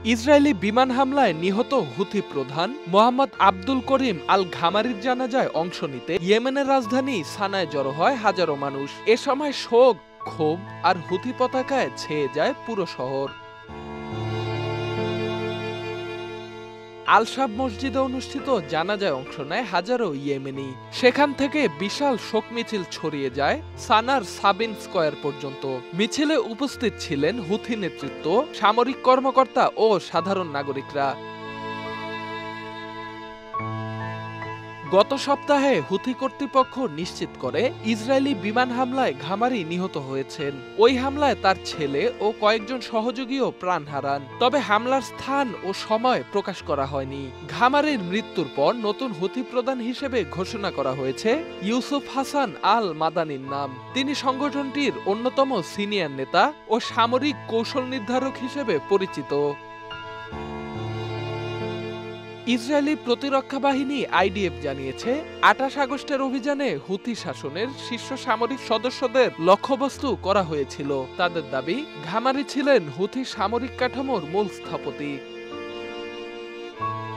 Israeli বিমান হামলায় নিহত হুথি প্রধান মোহাম্মদ আব্দুল করিম আল ঘামারির জানাজায় অংশ নিতে ইয়েমেনের রাজধানী সানায় জড়ো হয় হাজারো মানুষ। এ সময় শোক, ক্ষোভ আর হুথি পতাকায় ছেয়ে যায় পুরো শহর। আল-শাব মসজিদে অনুষ্ঠিত জানাজায় অংশ নেয় হাজারো ইয়েমেনি। সেখান থেকে বিশাল শোক মিছিল ছড়িয়ে যায় সানার সাবিন স্কয়ার পর্যন্ত। মিছিলে উপস্থিত ছিলেন হুথি নেতৃত্ব, সামরিক কর্মকর্তা ও সাধারণ নাগরিকরা। গত সপ্তাহে হুথি কর্তৃপক্ষ নিশ্চিত করে ইসরায়েলি বিমান হামলায় ঘামারি নিহত হয়েছেন। ওই হামলায় তার ছেলে ও কয়েকজন সহযোগীও প্রাণ হারান। তবে হামলার স্থান ও সময় প্রকাশ করা হয়নি। ঘামারির মৃত্যুর পর নতুন হুথি প্রধান হিসেবে ঘোষণা করা হয়েছে ইউসুফ হাসান আল মাদানির নাম। তিনি সংগঠনটির অন্যতম সিনিয়র নেতা ও সামরিক কৌশল নির্ধারক হিসেবে পরিচিত। ইসরায়েলি প্রতিরক্ষা বাহিনী আইডিএফ জানিয়েছে ২৮ আগস্টের অভিযানে হুথি শাসনের শীর্ষ সামরিক সদস্যদের লক্ষ্যবস্তু করা হয়েছিল। তাদের দাবি, ঘামারি ছিলেন হুথি সামরিক কাঠামোর মূল স্থপতি।